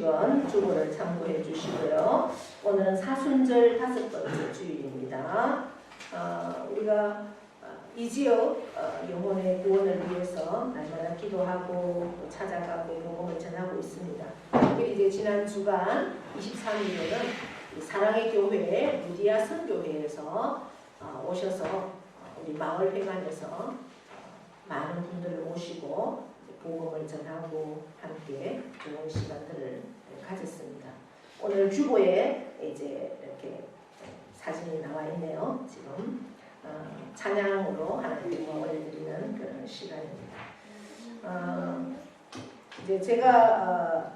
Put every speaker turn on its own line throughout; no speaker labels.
소식은 주보를 참고해 주시고요. 오늘은 사순절 5번째 주일입니다. 우리가 이 지역 영혼의 구원을 위해서 날마다 기도하고 또 찾아가고 복음을 전하고 있습니다. 특별히 이제 지난 주간 23일에는 사랑의 교회 루디아 선교회에서 오셔서 우리 마을 회관에서 많은 분들을 모시고 복음을 전하고 함께 좋은 시간들을 가졌습니다. 오늘 주보에 이제 이렇게 사진이 나와 있네요. 지금 찬양으로 하나님께 영광을 드리는 그런 시간입니다. 이제 제가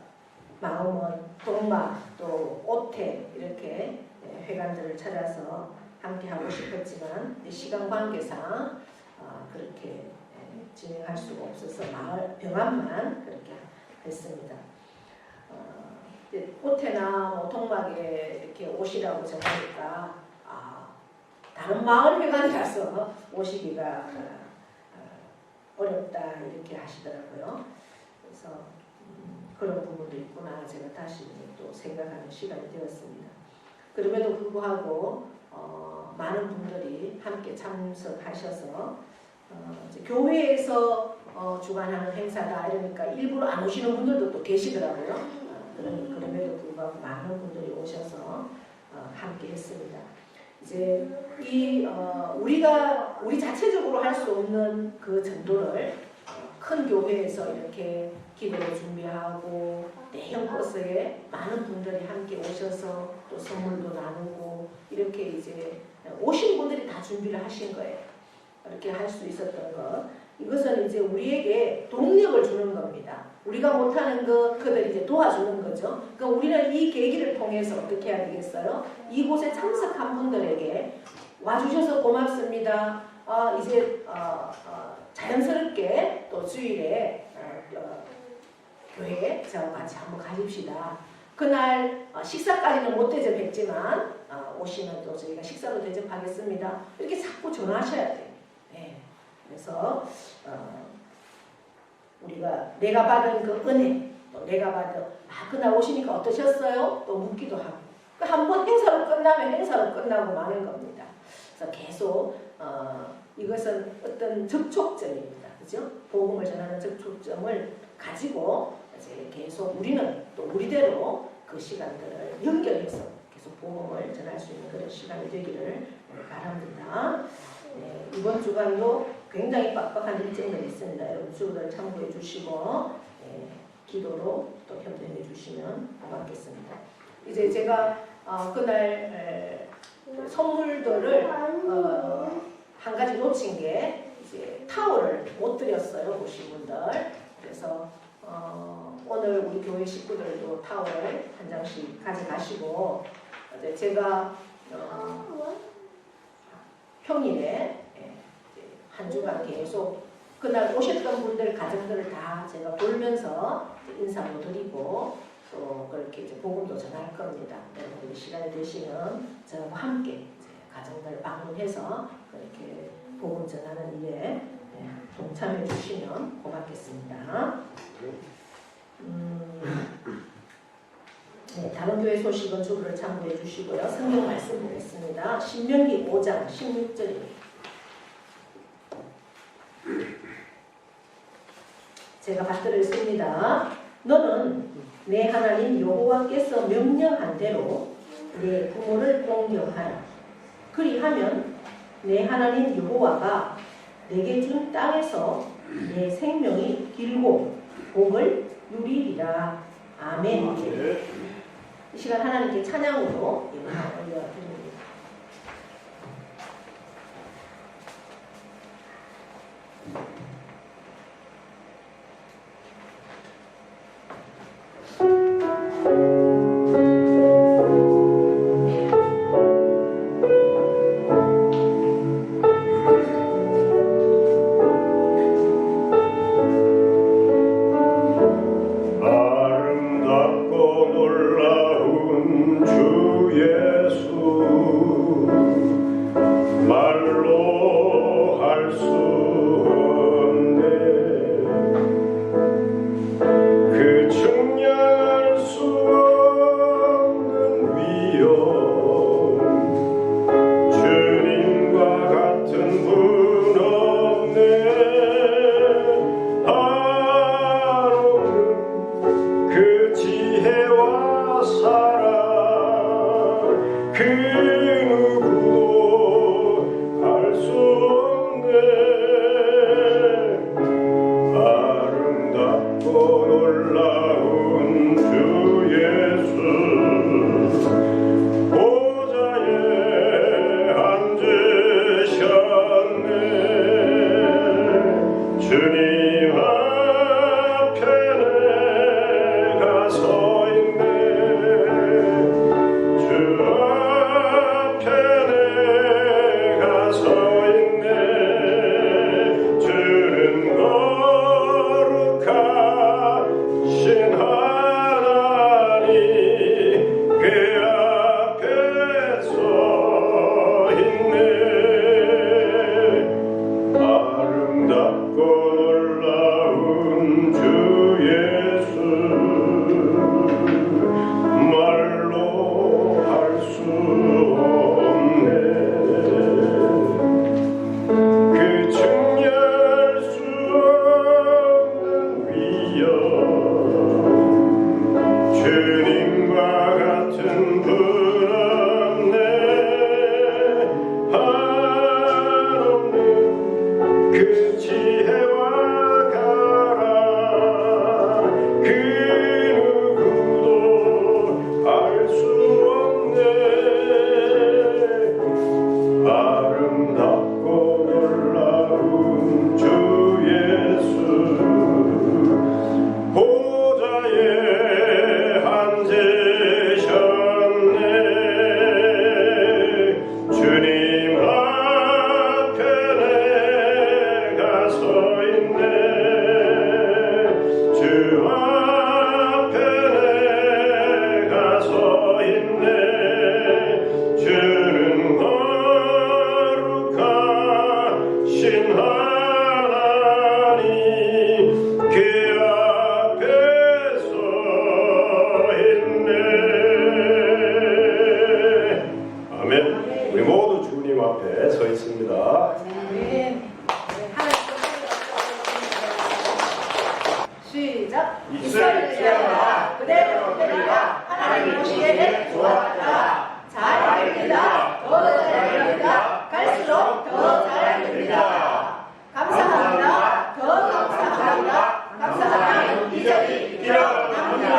마음은 동마 또 오태 이렇게 회관들을 찾아서 함께 하고 싶었지만 시간 관계상 그렇게 진행할 수가 없어서 마을 병합만 그렇게 했습니다. 오태나 뭐 동막에 이렇게 오시라고 전하니까 다른 마을 회관에 가서 오시기가 어렵다 이렇게 하시더라고요. 그래서 그런 부분도 있구나 제가 다시 또 생각하는 시간이 되었습니다. 그럼에도 불구하고 많은 분들이 함께 참석하셔서 이제 교회에서 주관하는 행사다 이러니까 일부러 안 오시는 분들도 또 계시더라고요. 그럼에도 불구하고 많은 분들이 오셔서 함께 했습니다. 이제 우리 자체적으로 할 수 없는 그 전도를 큰 교회에서 이렇게 기도를 준비하고 대형 버스에 많은 분들이 함께 오셔서 또 선물도 나누고 이렇게 이제 오신 분들이 다 준비를 하신 거예요. 이렇게 할 수 있었던 것. 이것은 이제 우리에게 동력을 주는 겁니다. 우리가 못하는 것 그들이 이제 도와주는 거죠. 그러니까 우리는 이 계기를 통해서 어떻게 해야 되겠어요? 이곳에 참석한 분들에게 와주셔서 고맙습니다. 이제 자연스럽게 또 주일에 교회에 저와 같이 한번 가십시다. 그날 식사까지는 못 대접했지만 오시면 또 저희가 식사로 대접하겠습니다. 이렇게 자꾸 전화하셔야 돼요. 네. 그래서 우리가 내가 받은 그 은혜, 또 내가 받은 그날 오시니까 어떠셨어요? 또 묻기도 하고 한번 행사로 끝나면 행사로 끝나고 마는 겁니다. 그래서 계속 이것은 어떤 접촉점입니다. 그죠? 복음을 전하는 접촉점을 가지고 이제 계속 우리는 또 우리대로 그 시간들을 연결해서 계속 복음을 전할 수 있는 그런 시간이 되기를 바랍니다. 네, 이번 주간도 굉장히 빡빡한 일정들이 있습니다. 여러분 주보를 참고해 주시고 기도로 또 협조해 주시면 고맙겠습니다. 이제 제가 그날 선물들을 한 가지 놓친 게 이제 타월을 못 드렸어요. 오신 분들. 그래서 오늘 우리 교회 식구들도 타월을 한 장씩 가져가시고 제가 평일에 한 주간 계속 그날 오셨던 분들 가정들을 다 제가 돌면서 인사도 드리고 또 그렇게 이제 복음도 전할 겁니다. 여러분들이 시간이 되시면 저와 함께 이제 가정들 방문해서 그렇게 복음 전하는 일에 동참해 주시면 고맙겠습니다. 네, 다른 교회 소식은 주보를 참고해 주시고요. 성경 말씀 보겠습니다. 신명기 5장 16절입니다. 제가 받들을 씁니다. 너는 내 하나님 여호와께서 명령한 대로 내 부모를 공경하라. 그리하면 내 하나님 여호와가 내게 준 땅에서 내 생명이 길고 복을 누리리라. 아멘. 이 시간 하나님께 찬양으로 올려드립니다.
그 청량할 수 그 누구도 알 수 없네. 아름답고 놀라운 주 예수 보좌에 앉으셨네. 주님 앞에 내가 서 있네. 주 앞에 내가 서 있네. 주는 거룩하신 하나님 그 앞에 서 있네. 아름답고 놀라운 주 예수 말로 할 수 없네. 그 증명할 수 없는 위엄 주님과 같은 분 없네. 한없는 그 지혜와 가라 그 누구도 알 수 없네. 아름답고 놀라운 주 예수 보좌에 앉으셨네. 주님 앞에 내가 서 있네. 주 앞에 내가 서 있네. 주는 거룩하신 하나님 그 앞에 서 있네. 아멘. 우리 모두 주님 앞에 서 있습니다.
아멘. 시작.
이스라엘 지하라
그대로 되리라. 하나님 보시기에는 좋았다. 잘 알리라. 더 잘 알리라. 갈수록 더 잘 알리라. 감사합니다. 더 감사합니다. 감사하면 이적이 일어납니다.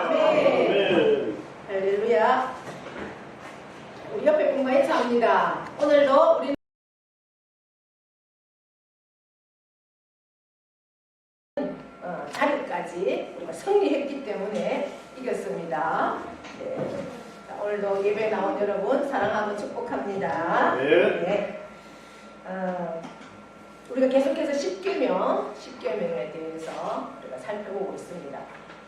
아멘. 할렐루야. 우리 옆에 분과 인사합니다. 오늘도 우리 자리까지 우리가 승리했기 때문에 이겼습니다. 네. 자, 오늘도 예배 나온 여러분 사랑하고 축복합니다.
네.
우리가 계속해서 십계명에 대해서 우리가 살펴보고 있습니다.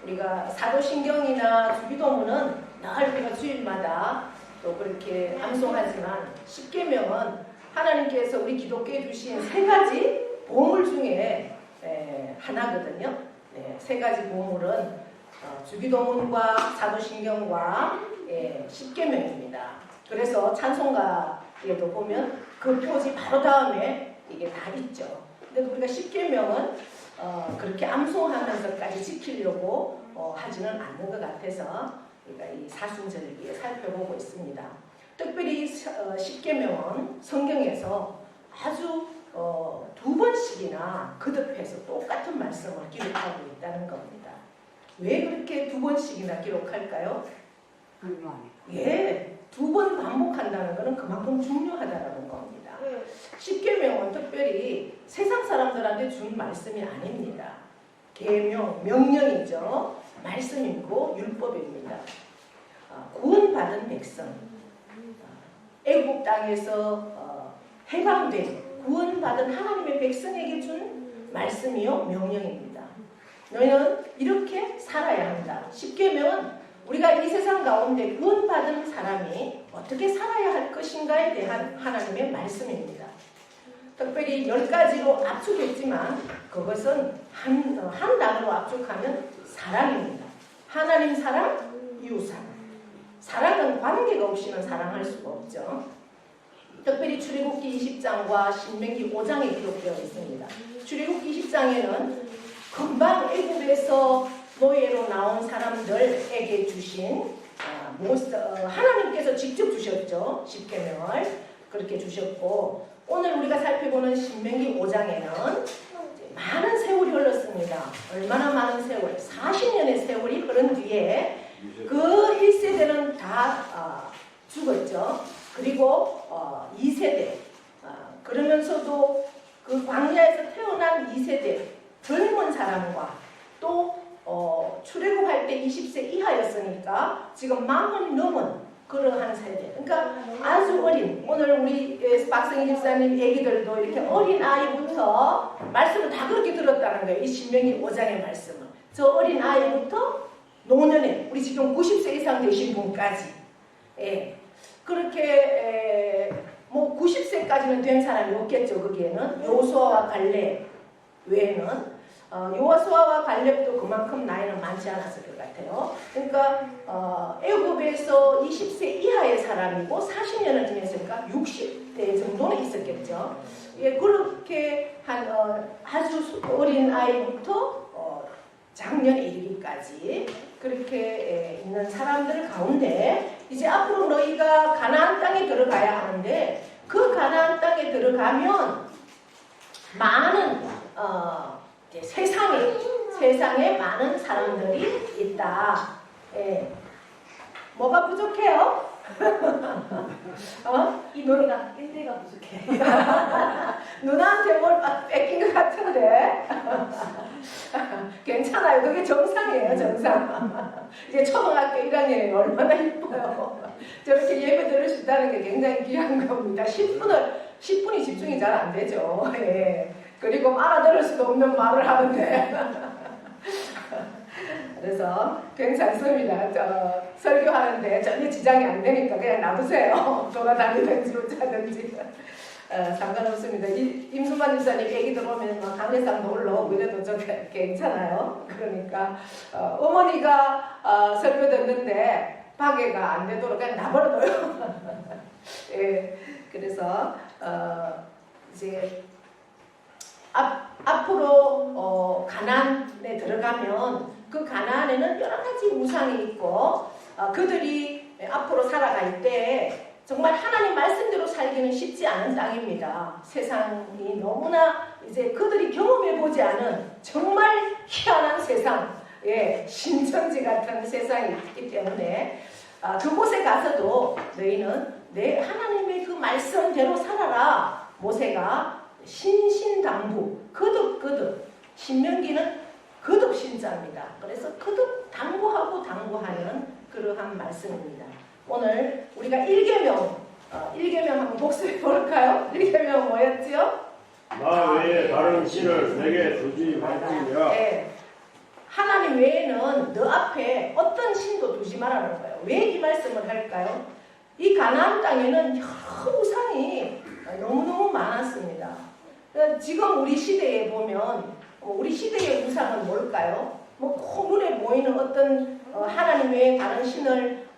우리가 사도신경이나 주기도문은 늘 우리가 주일마다 또 그렇게 암송하지만 십계명은 하나님께서 우리 기독교에 주신 세 가지 보물 중에 하나거든요. 네, 세 가지 보물은 주기도문과 사도신경과 십계명입니다. 그래서 찬송가에도 보면 그 표지 바로 다음에 이게 다 있죠. 근데 우리가 십계명은 그렇게 암송하면서까지 지키려고 하지는 않는 것 같아서 우리가 이 사순절기에 살펴보고 있습니다. 특별히 십계명은 성경에서 아주 두 번씩이나 거듭해서 똑같은 말씀을 기록하고 있다는 겁니다. 왜 그렇게 두 번씩이나 기록할까요? 예, 두 번 반복한다는 것은 그만큼 중요하다는 겁니다. 십계명은 특별히 세상 사람들한테 준 말씀이 아닙니다. 계명, 명령이죠. 말씀이고 율법입니다. 구원받은 백성, 애국 땅에서 해방된 구원받은 하나님의 백성에게 준 말씀이요 명령입니다. 너희는 이렇게 살아야 한다. 십계명은 우리가 이 세상 가운데 구원받은 사람이 어떻게 살아야 할 것인가에 대한 하나님의 말씀입니다. 특별히 10가지로 압축했지만 그것은 한 단어로 압축하면 사랑입니다. 하나님 사랑, 이웃 사랑. 사랑은 관계가 없이는 사랑할 수가 없죠. 특별히 출애굽기 20장과 신명기 5장에 기록되어 있습니다. 출애굽기 20장에는 금방 애굽에서 노예로 나온 사람들에게 주신 하나님께서 직접 주셨죠. 십계명을 그렇게 주셨고, 오늘 우리가 살펴보는 신명기 5장에는 많은 세월이 흘렀습니다. 얼마나 많은 세월? 40년의 세월이 흐른 뒤에 그 1세대는 다 죽었죠. 그리고 2세대, 그러면서도 그 광야에서 태어난 2세대 젊은 사람과 또 출애굽할 때 20세 이하였으니까 지금 40 넘은 그러한 세대. 그러니까 아주 어린, 오늘 우리 박성희 집사님 애기들도 이렇게 어린 아이부터 말씀을 다 그렇게 들었다는 거예요. 이 신명기 5장의 말씀은. 저 어린 아이부터 노년에 우리 지금 90세 이상 되신 분까지, 예, 그렇게 뭐 90세까지는 된 사람이 없겠죠. 거기에는 여호수아와 갈렙 외에는 여호수아와 갈렙도 그만큼 나이는 많지 않았을 것 같아요. 그러니까 애굽에서 20세 이하의 사람이고 40년을 지냈으니까 60대 정도는 있었겠죠. 예, 그렇게 한 아주 어린 아이부터 장년에 이르기까지 그렇게 있는 사람들 가운데 이제 앞으로 너희가 가나안 땅에 들어가야 하는데, 그 가나안 땅에 들어가면 많은 세상에 많은 사람들이 있다. 예. 뭐가 부족해요?
이 노래가 1대가 부족해.
누나한테 뭘 뺏긴 것 같은데. 괜찮아요. 그게 정상이에요. 정상. 이제 초등학교 1학년이 얼마나 이뻐요. 저렇게 예배 들을 수 있다는 게 굉장히 귀한 겁니다. 10분이 집중이 잘 안 되죠. 예. 그리고 알아들을 수도 없는 말을 하는데. 그래서 괜찮습니다. 설교하는데 전혀 지장이 안 되니까 그냥 놔두세요. 돌아다니든지 어쩌든지 상관없습니다. 임수만 집사님 얘기 들어오면 막 강례상도 올라오고 이래도 좀 괜찮아요. 그러니까 어머니가 설교 듣는데 방해가 안 되도록 그냥 놔버려둬요. 예, 그래서 이제 앞으로 가나안에 들어가면 그 가나안에는 여러 가지 우상이 있고 그들이 앞으로 살아갈 때 정말 하나님 말씀대로 살기는 쉽지 않은 땅입니다. 세상이 너무나 이제 그들이 경험해 보지 않은 정말 희한한 세상, 예, 신천지 같은 세상이 있기 때문에 그곳에 가서도 너희는 내 하나님의 그 말씀대로 살아라. 모세가 신신당부, 거듭, 신명기는 거듭 신자입니다. 그래서 거듭 당부하고 당부하는 그러한 말씀입니다. 오늘 우리가 1계명 한번 복습해 볼까요? 1계명 뭐였지요?
나 외에 다른 신을 내게 두지 말지니라.
네. 하나님 외에는 너 앞에 어떤 신도 두지 말라는 거예요. 왜 이 말씀을 할까요? 이 가나안 땅에는 여러 우상이 너무너무 많았습니다. 지금 우리 시대에 보면 우리 시대의 우상은 뭘까요? 뭐 눈에 보이는 어떤 하나님 외에 다른 신을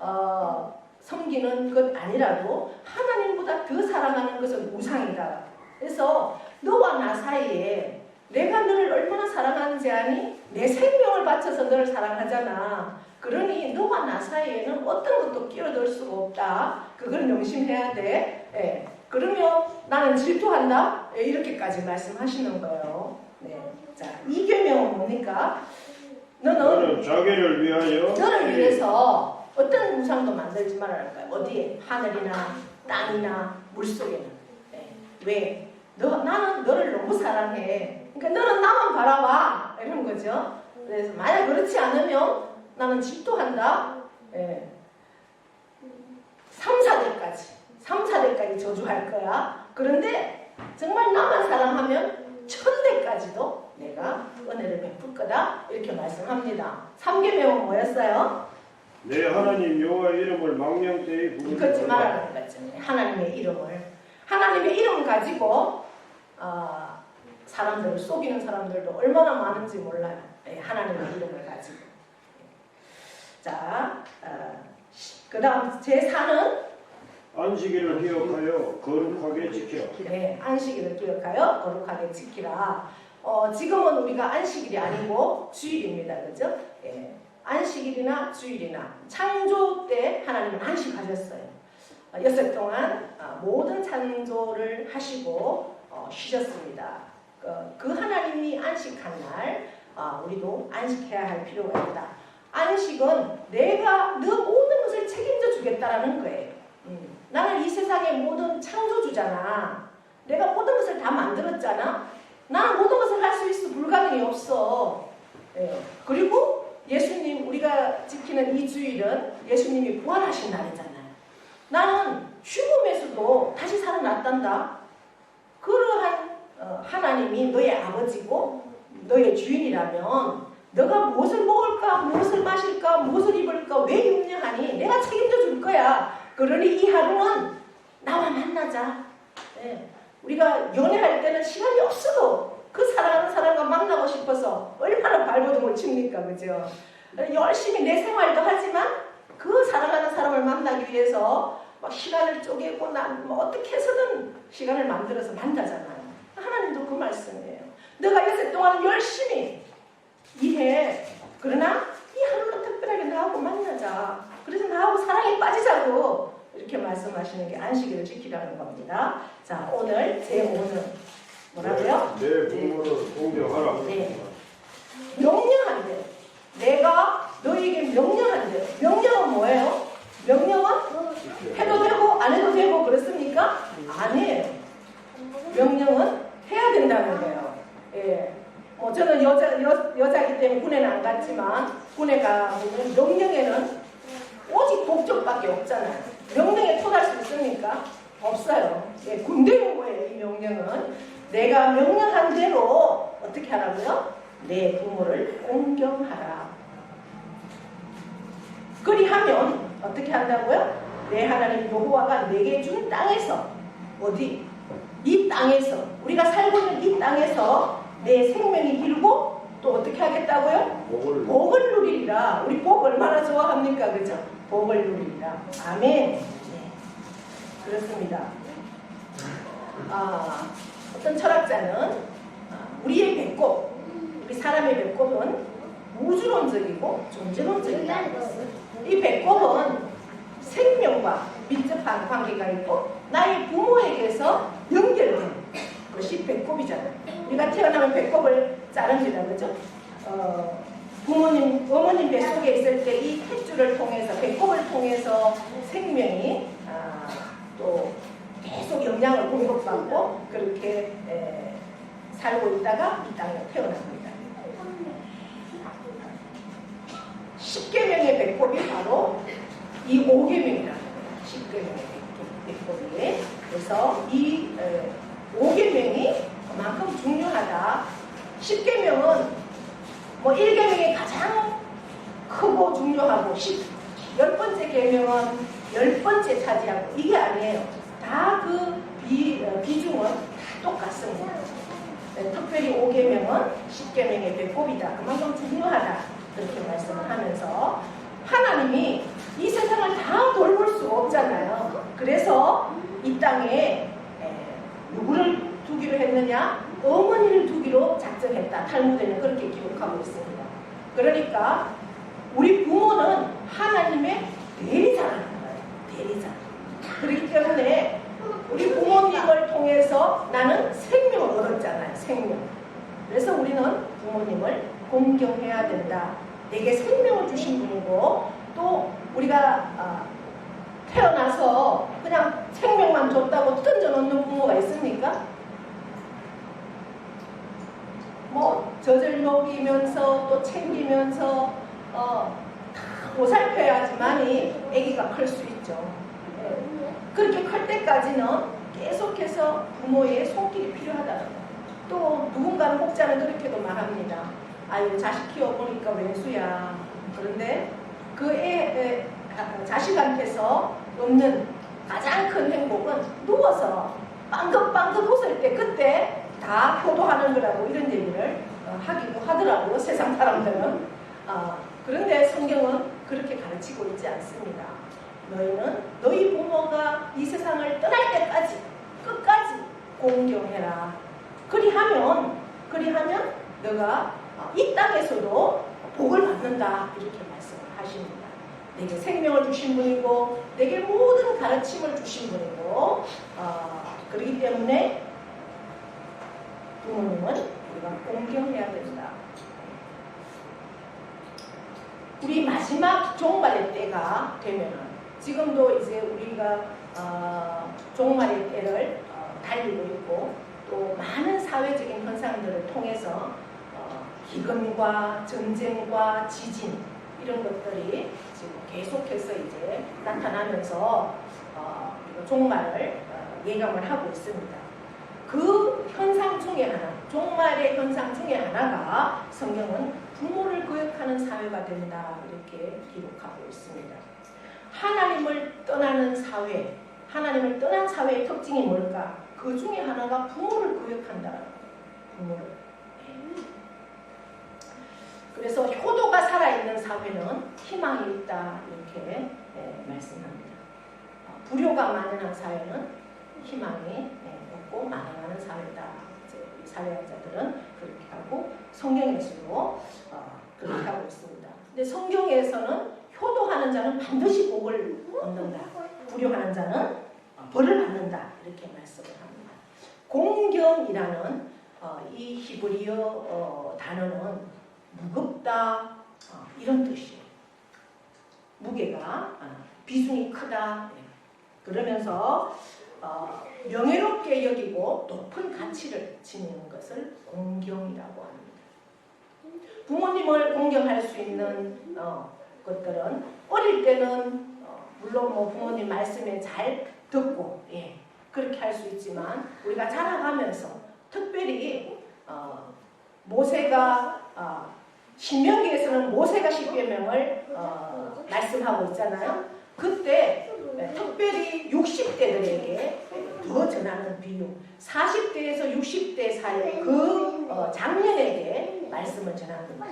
섬기는 것 아니라도 하나님보다 더 사랑하는 것은 우상이다. 그래서 너와 나 사이에 내가 너를 얼마나 사랑하는지 아니? 내 생명을 바쳐서 너를 사랑하잖아. 그러니 너와 나 사이에는 어떤 것도 끼어들 수가 없다. 그걸 명심해야 돼. 예. 그러면 나는 질투한다? 예, 이렇게까지 말씀하시는 거예요. 네. 자, 2계명은 뭡니까? 너는
자기를 위하여
너를 위해서 어떤 우상도 만들지 말라는 거야. 어디에? 하늘이나 땅이나 물속에는. 네. 왜? 나는 너를 너무 사랑해. 그러니까 너는 나만 바라봐. 이런 거죠. 그래서 만약 그렇지 않으면 나는 질투한다. 네. 3, 4대까지 저주할 거야. 그런데 정말 나만 사랑하면 1000대까지도 내가 은혜를 베풀 거다. 이렇게 말씀합니다. 3계명은 뭐였어요?
내 하나님 여호와의 이름을 망령되이 부르지
걷지
말라.
말라는 거잖아요. 하나님의 이름을 가지고 사람들을 속이는 사람들도 얼마나 많은지 몰라요. 네, 하나님의 이름을 가지고. 자, 그 다음 제4는
안식일을 기억하여 거룩하게 지키라.
네, 안식일을 기억하여 거룩하게 지키라. 지금은 우리가 안식일이 아니고 주일입니다. 그죠? 예, 안식일이나 주일이나 창조 때 하나님은 안식하셨어요. 6일 동안 모든 창조를 하시고 쉬셨습니다. 그 하나님이 안식한 날 우리도 안식해야 할 필요가 있다. 안식은 내가 너 모든 것을 책임져 주겠다라는 거예요. 나는 이 세상의 모든 창조주잖아. 내가 모든 것을 다 만들었잖아. 나는 모든 것을 할 수 있어. 불가능이 없어. 그리고 예수님, 우리가 지키는 이 주일은 예수님이 부활하신 날이잖아요. 나는 죽음에서도 다시 살아났단다. 그러한 하나님이 너의 아버지고 너의 주인이라면 너가 무엇을 먹을까, 무엇을 마실까, 무엇을 입을까, 왜 염려하니? 내가 책임져 줄 거야. 그러니 이 하루는 나와 만나자. 우리가 연애할 때는 시간이 없어도 그 사랑하는 사람과 만나고 싶어서 얼마나 발버둥을 칩니까, 그죠? 열심히 내 생활도 하지만 그 사랑하는 사람을 만나기 위해서 막 시간을 쪼개고 뭐 어떻게 해서든 시간을 만들어서 만나잖아요. 하나님도 그 말씀이에요. 너가 요새 동안 열심히 일해. 그러나 이 하루는 특별하게 나하고 만나자. 그래서 나하고 사랑에 빠지자고 이렇게 말씀하시는 게 안식일을 지키라는 겁니다. 자, 오늘 제5는 뭐라고요?
내 부모를 공경하라.
네. 명령한대요. 내가 너에게 명령한대요. 명령은 뭐예요? 명령은 해도 되고 안 해도 되고 그렇습니까? 아니에요. 명령은 해야 된다는 거예요. 뭐 저는 여자이기 때문에 군에는 안 갔지만 군에 가보면 명령에는 오직 목적밖에 없잖아요. 명령에 토달 수 있습니까? 없어요. 군대인 거예요. 이 명령은 내가 명령한 대로 어떻게 하라고요? 내 부모를 공경하라. 그리하면 어떻게 한다고요? 내 하나님 여호와가 내게 준 땅에서 어디? 이 땅에서 우리가 살고 있는 이 땅에서 내 생명이 길고 또 어떻게 하겠다고요? 복을 누리리라. 우리 복 얼마나 좋아합니까? 그죠? 복을 누리리라. 아멘. 네. 그렇습니다. 어떤 철학자는 우리의 배꼽, 우리 사람의 배꼽은 우주론적이고 존재론적이다. 이 배꼽은 생명과 밀접한 관계가 있고 나의 부모에게서 연결된 것이 배꼽이잖아요. 우리가 태어나면 배꼽을 자릅니다. 그죠? 어머님 뱃속에 있을 때 이 탯줄을 통해서, 배꼽을 통해서 생명이 또 계속 영양을 공급받고 그렇게 살고 있다가 이 땅에 태어납니다. 10계명의 배꼽이 바로 이 5계명이라는 거예요. 10계명의 배꼽이. 그래서 이 5계명이 그만큼 중요하다. 10계명은 뭐 1계명이 가장 크고 중요하고 10번째 계명은 10번째 차지하고 이게 아니에요. 다 그 비중은 다 똑같습니다. 특별히 5계명은 10계명의 배꼽이다. 그만큼 중요하다. 그렇게 말씀을 하면서 하나님이 이 세상을 다 돌볼 수가 없잖아요. 그래서 이 땅에 누구를 두기로 했느냐? 어머니를 두기로 작정했다. 탈무드는 그렇게 기록하고 있습니다. 그러니까 우리 부모는 하나님의 대리자라는 거예요. 대리자. 그렇기 때문에 우리 부모님을 통해서 나는 생명을 얻었잖아요. 생명. 그래서 우리는 부모님을 공경해야 된다. 내게 생명을 주신 분이고 또 우리가 태어나서 그냥 생명만 줬다고 던져놓는 부모가 있습니까? 뭐 젖을 먹이면서 또 챙기면서 다 보살펴야지만이 아기가 클 수 있죠. 그렇게 클 때까지는 계속해서 부모의 손길이 필요하다는 거예요. 또 누군가는 혹자는 그렇게도 말합니다. 아유 자식 키워보니까 왼수야. 그런데 그 자식한테서 얻는 가장 큰 행복은 누워서 빵긋빵긋 웃을 때 그때 다 효도하는 거라고 이런 얘기를 하기도 하더라고요. 세상 사람들은. 그런데 성경은 그렇게 가르치고 있지 않습니다. 너희는 너희 부모가 이 세상을 떠날 때까지 끝까지 공경해라. 그리하면 너가 이 땅에서도 복을 받는다. 이렇게 말씀합니다. 내게 생명을 주신 분이고 내게 모든 가르침을 주신 분이고 그렇기 때문에 부모님은 우리가 공경해야 된다. 우리 마지막 종말의 때가 되면은 지금도 이제 우리가 종말의 때를 달리고 있고 또 많은 사회적인 현상들을 통해서 기근과 전쟁과 지진 이런 것들이 지금 계속해서 이제 나타나면서 우리가 종말을 예감을 하고 있습니다. 그 현상 중에 하나, 종말의 현상 중에 하나가 성경은 부모를 거역하는 사회가 된다 이렇게 기록하고 있습니다. 하나님을 떠나는 사회, 하나님을 떠난 사회의 특징이 뭘까? 그 중에 하나가 부모를 거역한다라는 거예요. 부모를. 그래서 효도가 살아있는 사회는 희망이 있다 이렇게 말씀합니다. 불효가 만연한 사회는 희망이 없고 만연하는 사회다. 이제 사회학자들은 그렇게 하고 성경에서도 그렇게 하고 있습니다. 근데 성경에서는 효도하는 자는 반드시 복을 얻는다. 불효하는 자는 벌을 받는다. 이렇게 말씀을 합니다. 공경이라는 이 히브리어 단어는 무겁다 이런 뜻이에요. 무게가 비중이 크다. 그러면서 명예롭게 여기고 높은 가치를 지니는 것을 공경이라고 합니다. 부모님을 공경할 수 있는 것들은 어릴 때는 물론 뭐 부모님 말씀에 잘 듣고 그렇게 할 수 있지만 우리가 자라가면서 특별히 모세가 신명기에서는 모세가 십계명을 말씀하고 있잖아요. 그때 특별히 60대들에게 더 전하는 비유, 40대에서 60대 사이 그 장년에게 말씀을 전합니다.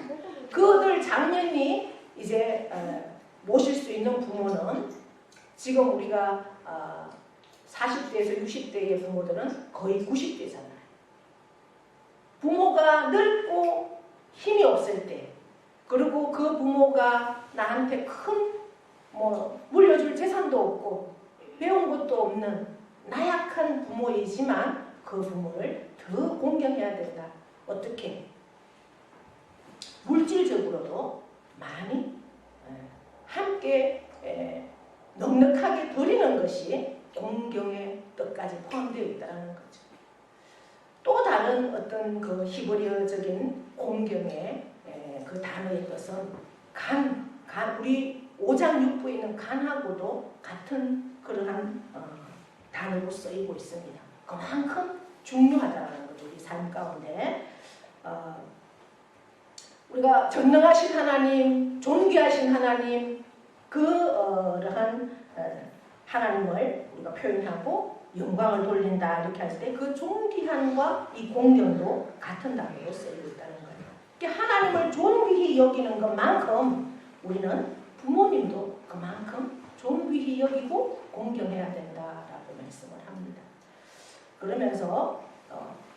그들 장년이 이제 모실 수 있는 부모는 지금 우리가 40대에서 60대의 부모들은 거의 90대잖아요. 부모가 늙고 힘이 없을 때, 그리고 그 부모가 나한테 큰 물려줄 재산도 없고 배운 것도 없는 나약한 부모이지만 그 부모를 더 공경해야 된다. 어떻게? 물질적으로도 많이 함께 넉넉하게 드리는 것이 공경의 뜻까지 포함되어 있다는 거죠. 또 다른 어떤 그 히브리어적인 공경의 그 단어의 뜻은 우리 5장 6부에 있는 간하고도 같은 그러한 단어로 쓰이고 있습니다. 그만큼 중요하다는 거죠. 우리 삶 가운데 우리가 전능하신 하나님, 존귀하신 하나님 그러한 하나님을 우리가 표현하고 영광을 돌린다 이렇게 할 때 그 존귀함과 이 공경도 같은 단어로 쓰이고 있다는 거예요. 하나님을 존귀히 여기는 것만큼 우리는 부모님도 그만큼 존귀히 여기고 공경해야 된다라고 말씀을 합니다. 그러면서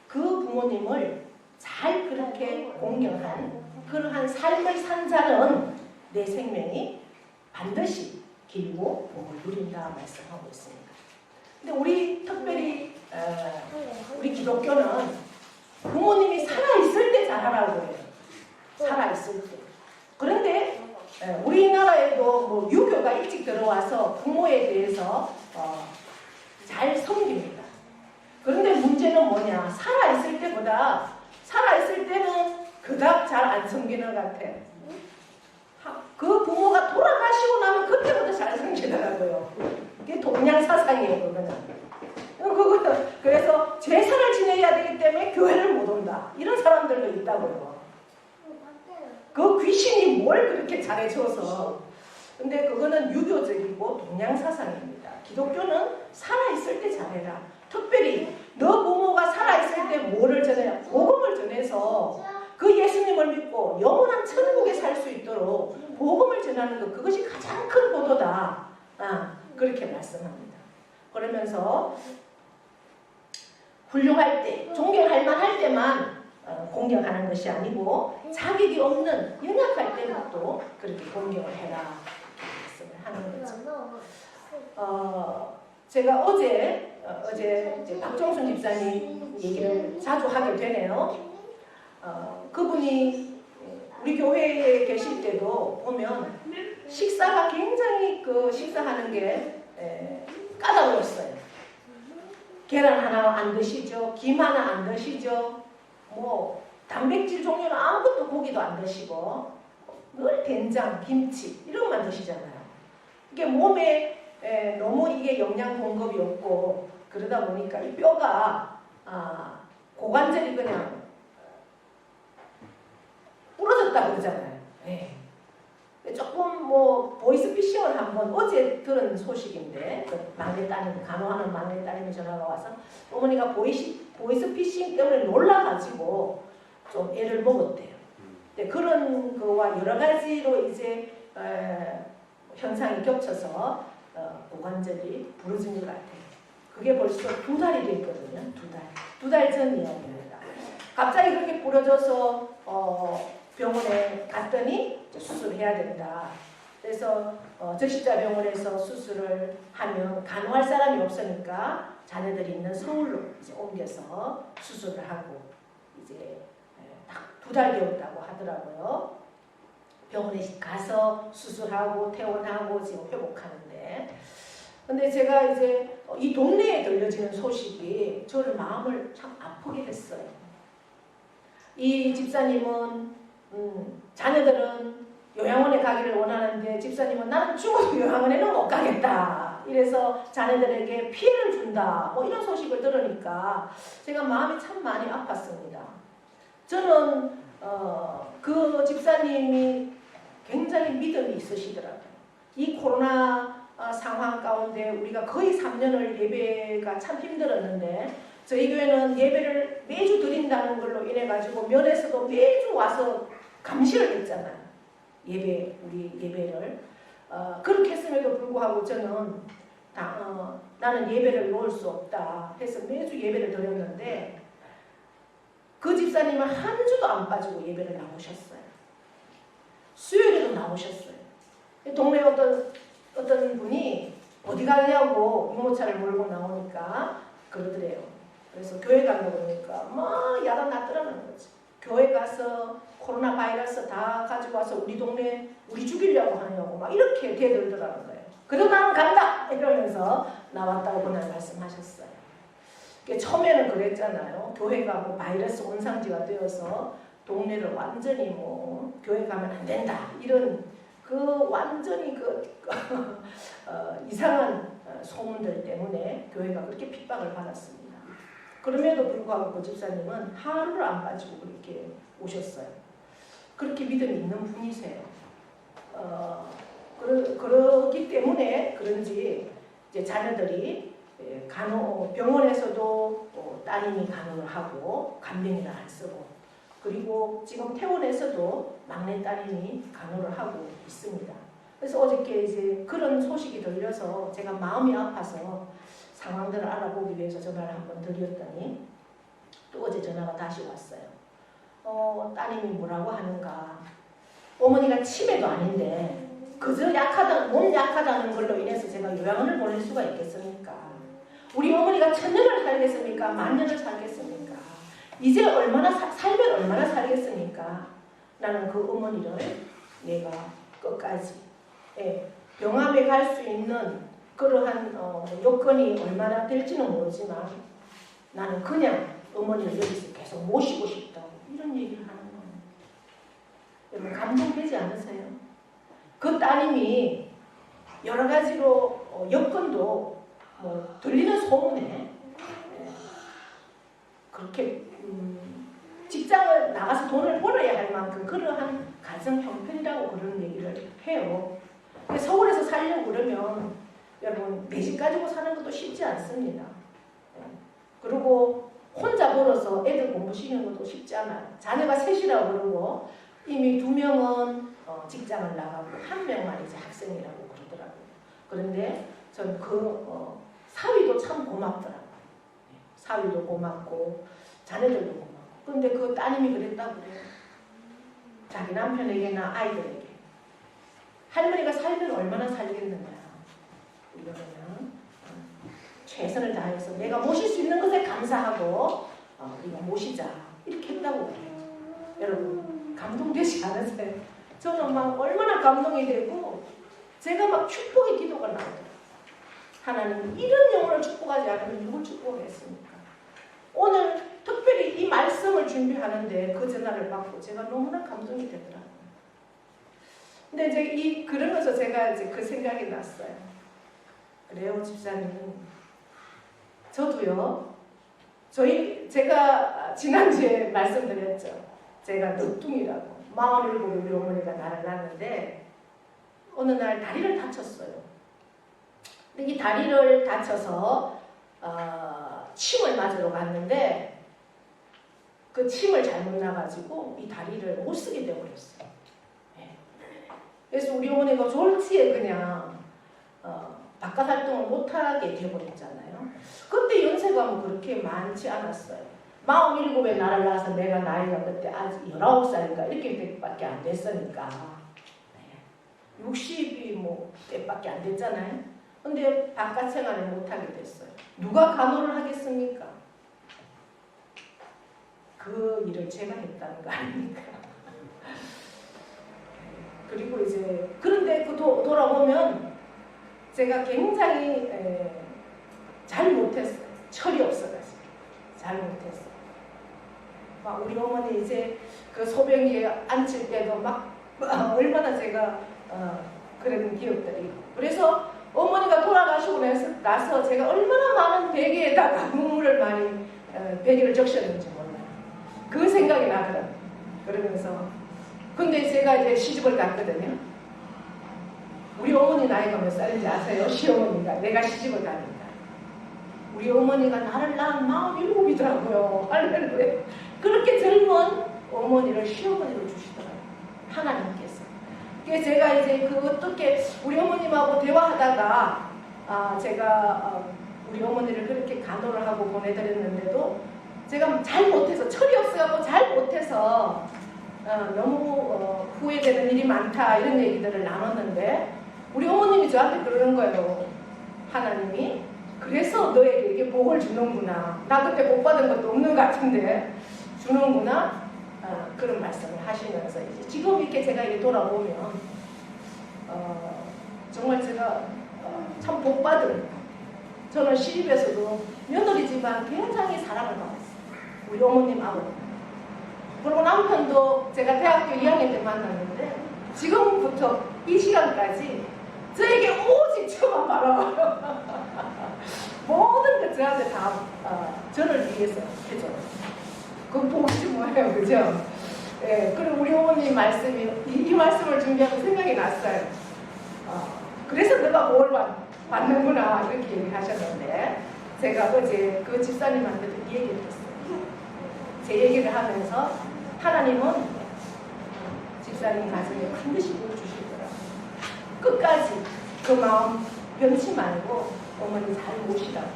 그 부모님을 잘 그렇게 공경한 그러한 삶을 산 자는 내 생명이 반드시 길고 복을 누린다 말씀하고 있습니다. 근데 우리 특별히 우리 기독교는 부모님이 살아있을 때 잘하라고 해요. 살아있을 때. 그런데 우리나라에도 뭐 유교가 일찍 들어와서 부모에 대해서 잘 섬깁니다. 그런데 문제는 뭐냐? 살아있을 때보다 살아있을 때는 그닥 잘 안 섬기는 것 같아. 그 부모가 돌아가시고 나면 그때부터 잘 섬기더라고요. 이게 동양사상이에요, 그거는. 그래서 제사를 지내야 되기 때문에 교회를 못 온다. 이런 사람들도 있다고요. 그 귀신이 뭘 그렇게 잘해줘서. 근데 그거는 유교적이고 동양사상입니다. 기독교는 살아있을 때 잘해라. 특별히 너 부모가 살아있을 때 뭐를 전해야? 복음을 전해서 그 예수님을 믿고 영원한 천국에 살 수 있도록 복음을 전하는 것, 그것이 가장 큰 보도다. 그렇게 말씀합니다. 그러면서 훌륭할 때, 존경할 만할 때만 공경하는 것이 아니고 자격이 없는 연약할 때는 또 그렇게 공경을 해라. 하는 거죠. 제가 어제 이제 박종순 집사님 얘기를 자주 하게 되네요. 그분이 우리 교회에 계실 때도 보면 식사가 굉장히 식사하는 게 까다로웠어요. 계란 하나 안 드시죠, 김 하나 안 드시죠, 뭐 단백질 종류는 아무것도 고기도 안 드시고 늘 된장, 김치 이런 것만 드시잖아요. 이게 몸에 너무 이게 영양 공급이 없고 그러다 보니까 이 뼈가 고관절이 그냥 부러졌다 그러잖아요. 조금 뭐 보이스피싱을 한번 어제 들은 소식인데 막내 따님 간호하는 막내 따님이 전화가 와서 어머니가 보이스피싱 때문에 놀라가지고 좀 애를 먹었대요. 그런 거와 여러 가지로 이제 현상이 겹쳐서 고관절이 부러진 것 같아요. 그게 벌써 2달이 됐거든요. 2달 전 이야기입니다. 갑자기 그렇게 부러져서 병원에 갔더니 수술해야 된다. 그래서 적십자병원에서 수술을 하면 간호할 사람이 없으니까 자녀들이 있는 서울로 이제 옮겨서 수술을 하고 이제 딱 2달 되었다고 하더라고요. 병원에 가서 수술하고 퇴원하고 지금 회복하는데, 근데 제가 이제 이 동네에 들려지는 소식이 저를 마음을 참 아프게 했어요. 이 집사님은 자녀들은 요양원에 가기를 원하는데 집사님은 나는 죽어도 요양원에는 못 가겠다. 이래서 자녀들에게 피해를 준다. 뭐 이런 소식을 들으니까 제가 마음이 참 많이 아팠습니다. 저는 그 집사님이 굉장히 믿음이 있으시더라고요. 이 코로나 상황 가운데 우리가 거의 3년을 예배가 참 힘들었는데 저희 교회는 예배를 매주 드린다는 걸로 인해 가지고 면에서도 매주 와서 감시를 했잖아요. 우리 예배를 그렇게 했음에도 불구하고 저는 나는 예배를 놓을 수 없다 해서 매주 예배를 드렸는데 그 집사님은 한 주도 안 빠지고 예배를 나오셨어요. 수요일에도 나오셨어요. 동네 어떤 분이 어디 가냐고 유모차를 몰고 나오니까 그러더래요. 그래서 교회 간다고 그러니까 막 야단 났더라는 거지. 교회 가서 코로나 바이러스 다 가지고 와서 우리 동네 우리 죽이려고 하냐고 막 이렇게 대들더라는 거예요. 그래도 나는 간다 이러면서 나왔다고 그날 말씀하셨어요. 처음에는 그랬잖아요. 교회가 뭐 바이러스 온상지가 되어서 동네를 완전히 뭐 교회 가면 안 된다 이런 완전히 이상한 소문들 때문에 교회가 그렇게 핍박을 받았습니다. 그럼에도 불구하고 그 집사님은 하루를 안 빠지고 그렇게 오셨어요. 그렇게 믿음이 있는 분이세요. 그렇기 때문에 그런지 이제 자녀들이 병원에서도 따님이 간호를 하고 간병인을 안 쓰고 그리고 지금 퇴원에서도 막내 따님이 간호를 하고 있습니다. 그래서 어저께 이제 그런 소식이 들려서 제가 마음이 아파서 상황들을 알아보기 위해서 전화를 한번 드렸더니 또 어제 전화가 다시 왔어요. 따님이 뭐라고 하는가. 어머니가 치매도 아닌데 그저 몸 약하다는 걸로 인해서 제가 요양원을 보낼 수가 있겠습니까? 우리 어머니가 1000년을 살겠습니까? 10,000년을 살겠습니까? 이제 살면 얼마나 살겠습니까? 나는 그 어머니를 내가 끝까지 병암에 갈 수 있는 그러한 요건이 얼마나 될지는 모르지만 나는 그냥 어머니를 여기서 계속 모시고 싶다고 이런 얘기를 하는 거예요. 여러분 감동되지 않으세요? 그 따님이 여러 가지로 여건도 뭐 들리는 소문에 그렇게 직장을 나가서 돈을 벌어야 할 만큼 그러한 가정 형편이라고 그런 얘기를 해요. 서울에서 살려고 그러면 여러분 내 집 가지고 사는 것도 쉽지 않습니다. 그리고 혼자 벌어서 애들 공부시키는 것도 쉽지 않아요. 자녀가 셋이라고 그러고 이미 2명은 직장을 나가고 1명만 이제 학생이라고 그러더라고요. 그런데 전 사위도 참 고맙더라고요. 사위도 고맙고 자녀들도 고맙고. 그런데 그 따님이 그랬다고 그래요. 자기 남편에게나 아이들에게 할머니가 살면 얼마나 살겠느냐. 이거는 최선을 다해서 내가 모실 수 있는 것에 감사하고 우리가 모시자 이렇게 했다고 그래요. 여러분 감동되지 않으세요? 저는 막 얼마나 감동이 되고 제가 막 축복의 기도가 나오더라고요. 하나님 이런 영혼을 축복하지 않으면 누굴 축복했습니까? 오늘 특별히 이 말씀을 준비하는데 그 전화를 받고 제가 너무나 감동이 되더라고요. 근데 이제 그러면서 제가 이제 그 생각이 났어요. 그래요, 집사님. 저도요. 제가 지난주에 말씀드렸죠. 제가 늦둥이라고 47에 우리 어머니가 나를 낳았는데 어느 날 다리를 다쳤어요. 근데 이 다리를 다쳐서 침을 맞으러 갔는데 그 침을 잘못 놔가지고 이 다리를 못 쓰게 되어버렸어요. 네. 그래서 우리 어머니가 졸지에 그냥 바깥 활동을 못하게 되어버렸잖아요. 그때 연세가 뭐 그렇게 많지 않았어요. 47에 나를 낳아서 내가 나이가 그때 아직 19살인가 이렇게 밖에 안 됐으니까 60이 뭐 때밖에 안 됐잖아요. 근데 바깥 생활을 못하게 됐어요. 누가 간호를 하겠습니까? 그 일을 제가 했다는 거 아닙니까? 그리고 이제 그런데 돌아보면 제가 굉장히 잘 못했어요. 철이 없어가지고 잘 못했어요. 막 우리 어머니 이제 그 소변기에 앉힐 때도 막 얼마나 제가 그런 기억들이. 그래서 어머니가 돌아가시고 나서 제가 얼마나 많은 베개에다가 눈물을 많이 베개를 적셨는지 몰라요. 그 생각이 나더라고요. 그러면서 근데 제가 이제 시집을 갔거든요. 우리 어머니 나이가 몇 살인지 아세요? 시어머니가 내가 시집을 가니까 우리 어머니가 나를 낳은 47이더라고요. 할렐루야. 그렇게 젊은 어머니를 시어머니로 주시더라고요. 하나님께서. 그래서 제가 이제 어떻게 우리 어머님하고 대화하다가 제가 우리 어머니를 그렇게 간호를 하고 보내드렸는데도 제가 잘 못해서 철이 없어갖고 잘 못해서 너무 후회되는 일이 많다 이런 얘기들을 나눴는데 우리 어머님이 저한테 그러는 거예요. 하나님이 그래서 너에게 이게 복을 주는구나. 나 그때 복 받은 것도 없는 것 같은데 주는구나. 그런 말씀을 하시면서 이제 지금 이렇게 제가 이렇게 돌아보면 정말 제가 참 복 받은 저는 시집에서도 며느리지만 굉장히 사랑을 받았어요. 우리 어머님 아버님. 그리고 남편도 제가 대학교 2학년 때 만났는데 지금부터 이 시간까지 저에게 오직 저만 바라봐요. 모든 것 저한테 다 저를 위해서 해줘요. 그건 복이지 뭐예요, 그죠? 예, 그리고 우리 어머님 말씀이 이 말씀을 준비하고 생각이 났어요. 그래서 내가 뭘 받는구나 이렇게 얘기하셨는데 제가 어제 그 집사님한테도 이 얘기를 했어요. 제 얘기를 하면서 하나님은 집사님 가슴에 반드시 복 주시더라고요. 끝까지 그 마음 변치 말고 어머니 잘 모시라고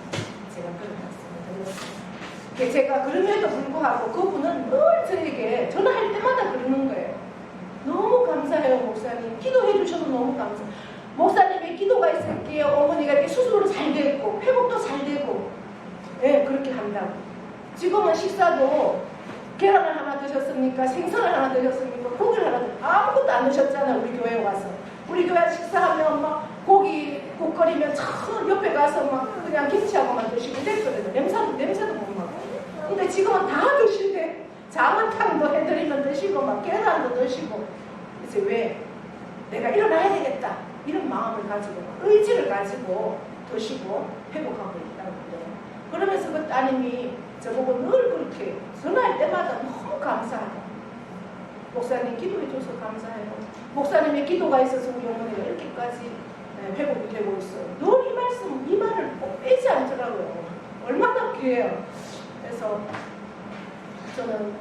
제가 그런 말씀을 드렸어요. 제가 그럼에도 불구하고 그분은 늘 저에게 전화할 때마다 그러는 거예요. 너무 감사해요, 목사님. 기도해 주셔서 너무 감사해요. 목사님의 기도가 있을게요. 어머니가 이렇게 수술도 잘 되고 회복도 잘 되고 네, 그렇게 한다고. 지금은 식사도 계란을 하나 드셨습니까? 생선을 하나 드셨습니까? 고기를 하나 드셨습니까? 아무것도 안 드셨잖아요. 우리 교회 와서. 우리 교회 식사하면 막 고기 국 끓이면 저 옆에 가서 막 그냥 김치하고만 드시고 됐거든요. 냄새도 못 맡고. 근데 지금은 다 드시는데 자만탕도 해드리면 드시고 막 계란도 드시고 이제 왜 내가 일어나야 되겠다 이런 마음을 가지고 의지를 가지고 드시고 회복하고 있다고 그래요. 그러면서 그 따님이 저보고 늘 그렇게 전화할 때마다 너무 감사하다. 목사님 기도해줘서 감사해요. 목사님의 기도가 있어서 우리 어머니가 이렇게까지 회복이 되고 있어요. 늘 이 말씀, 이 말을 꼭 빼지 않더라고요. 얼마나 귀해요. 그래서 저는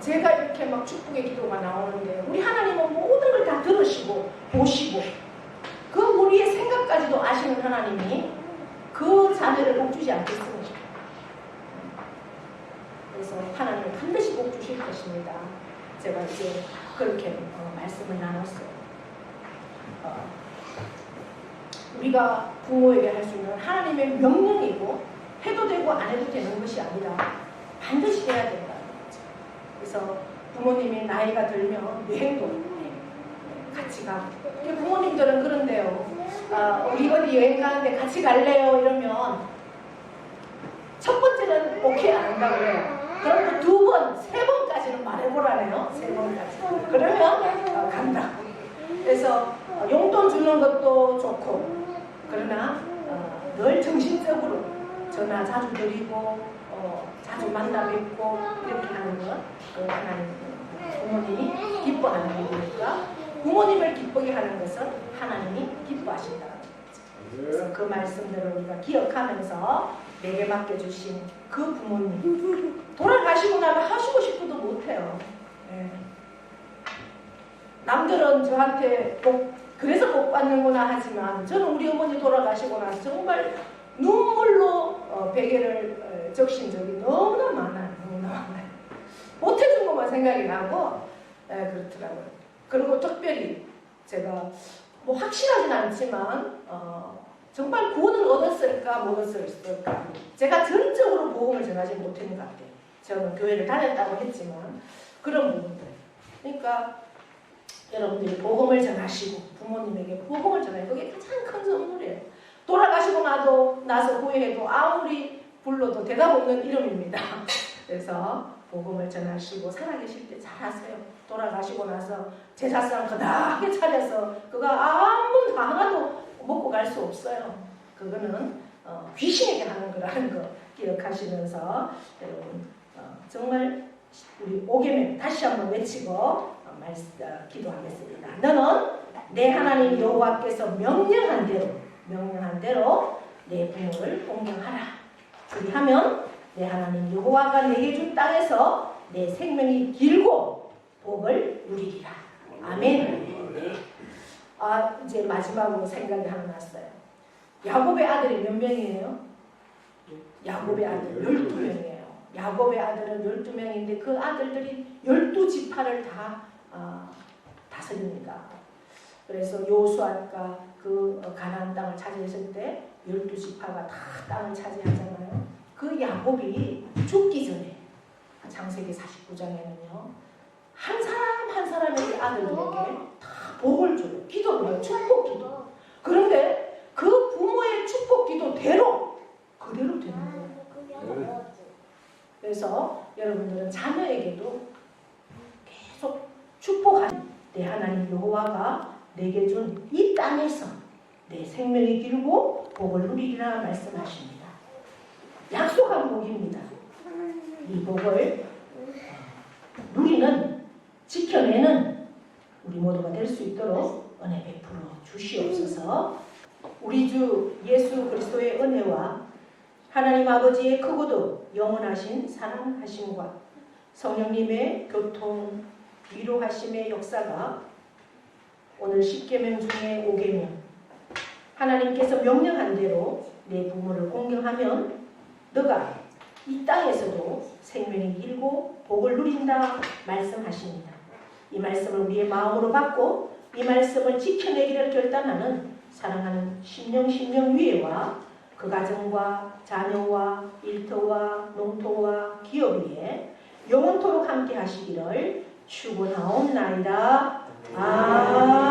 제가 이렇게 막 축복의 기도가 나오는데 우리 하나님은 모든 걸 다 들으시고 보시고 그 우리의 생각까지도 아시는 하나님이 그 자녀를 복 주지 않겠습니까? 그래서 하나님은 반드시 복 주실 것입니다. 제가 이제 그렇게 말씀을 나눴어요. 우리가 부모에게 할 수 있는 하나님의 명령이고 해도 되고 안 해도 되는 것이 아니라 반드시 해야 된다는 거죠. 그래서 부모님이 나이가 들면 여행도 같이 가고, 부모님들은 그런데요. 우리 어디 여행 가는데 같이 갈래요? 이러면 첫 번째는 오케이 안 한다고 그래요. 그럼 두 번, 세 번까지는 말해보라네요. 세 번까지. 그러면 간다. 그래서 용돈 주는 것도 좋고, 그러나 늘 정신적으로 전화 자주 드리고 자주 만나 뵙고 이렇게 하는 것, 하나님 부모님이 기뻐하는 일이니까 부모님을 기쁘게 하는 것은 하나님이 기뻐하신다는 거죠. 그래서 그 말씀들을 우리가 기억하면서 내게 맡겨주신 그 부모님, 돌아가시고 나면 하시고 싶어도 못해요. 남들은 저한테 그래서 복 받는구나 하지만 저는 우리 어머니 돌아가시고 나서 정말 눈물로 베개를 적신 적이 너무나 많아요. 못해준 것만 생각이 나고 그렇더라고요. 그리고 특별히 제가 뭐 확실하진 않지만 정말 구원을 얻었을까 못 얻었을까, 제가 전적으로 복음을 전하지 못했는 것 같아요. 저는 교회를 다녔다고 했지만 그런 부분들. 그러니까 여러분들이 복음을 전하시고 부모님에게 복음을 전하는 그게 가장 큰 선물이에요. 돌아가시고 나서 후회해도 아무리 불러도 대답 없는 이름입니다. 그래서 복음을 전하시고 살아계실 때 잘하세요. 돌아가시고 나서 제사상 거다하게 차려서 그거 아무 하나도 먹고 갈 수 없어요. 그거는 귀신에게 하는 거라는 거 기억하시면서 여러분 정말 우리 오개명 다시 한번 외치고 기도하겠습니다. 너는 내 하나님 여호와께서 명령한 대로 내 부모를 공경하라. 그리하면 내 하나님 여호와가 내게 준 땅에서 내 생명이 길고 복을 누리리라. 아멘. 이제 마지막으로 생각이 하나 났어요. 야곱의 아들이 몇 명이에요? 야곱의 아들 12명이에요. 야곱의 아들은 12명인데 그 아들들이 12지파를 다 다스립니다. 그래서 여호수아가 그 가나안 땅을 차지했을 때 12지파가 다 땅을 차지하잖아요. 그 야곱이 죽기 전에 창세기 49장에는요. 한 사람 한 사람의 아들들에게 다 복을 줘요. 기도를 해요. 축복 기도. 그런데 그 부모의 축복 기도대로 그대로 되는 거예요. 그래서 여러분들은 자녀에게도 계속 축복하는 내 하나님 여호와가 내게 준 이 땅에서 내 생명이 길고 복을 누리리라 말씀하십니다. 약속한 복입니다. 이 복을 누리는, 지켜내는 우리 모두가 될 수 있도록 은혜 베풀어 주시옵소서. 우리 주 예수 그리스도의 은혜와 하나님 아버지의 크고도 영원하신 사랑하심과 성령님의 교통, 위로하심의 역사가 오늘 10계명 중에 5계명, 하나님께서 명령한 대로 내 부모를 공경하면 너가 이 땅에서도 생명이 길고 복을 누린다 말씀하십니다. 이 말씀을 우리의 마음으로 받고 이 말씀을 지켜내기를 결단하는 사랑하는 심령 위에와 그 가정과 자녀와 일터와 농토와 기업 위에 영원토록 함께 하시기를 축원하옵나이다. 아멘.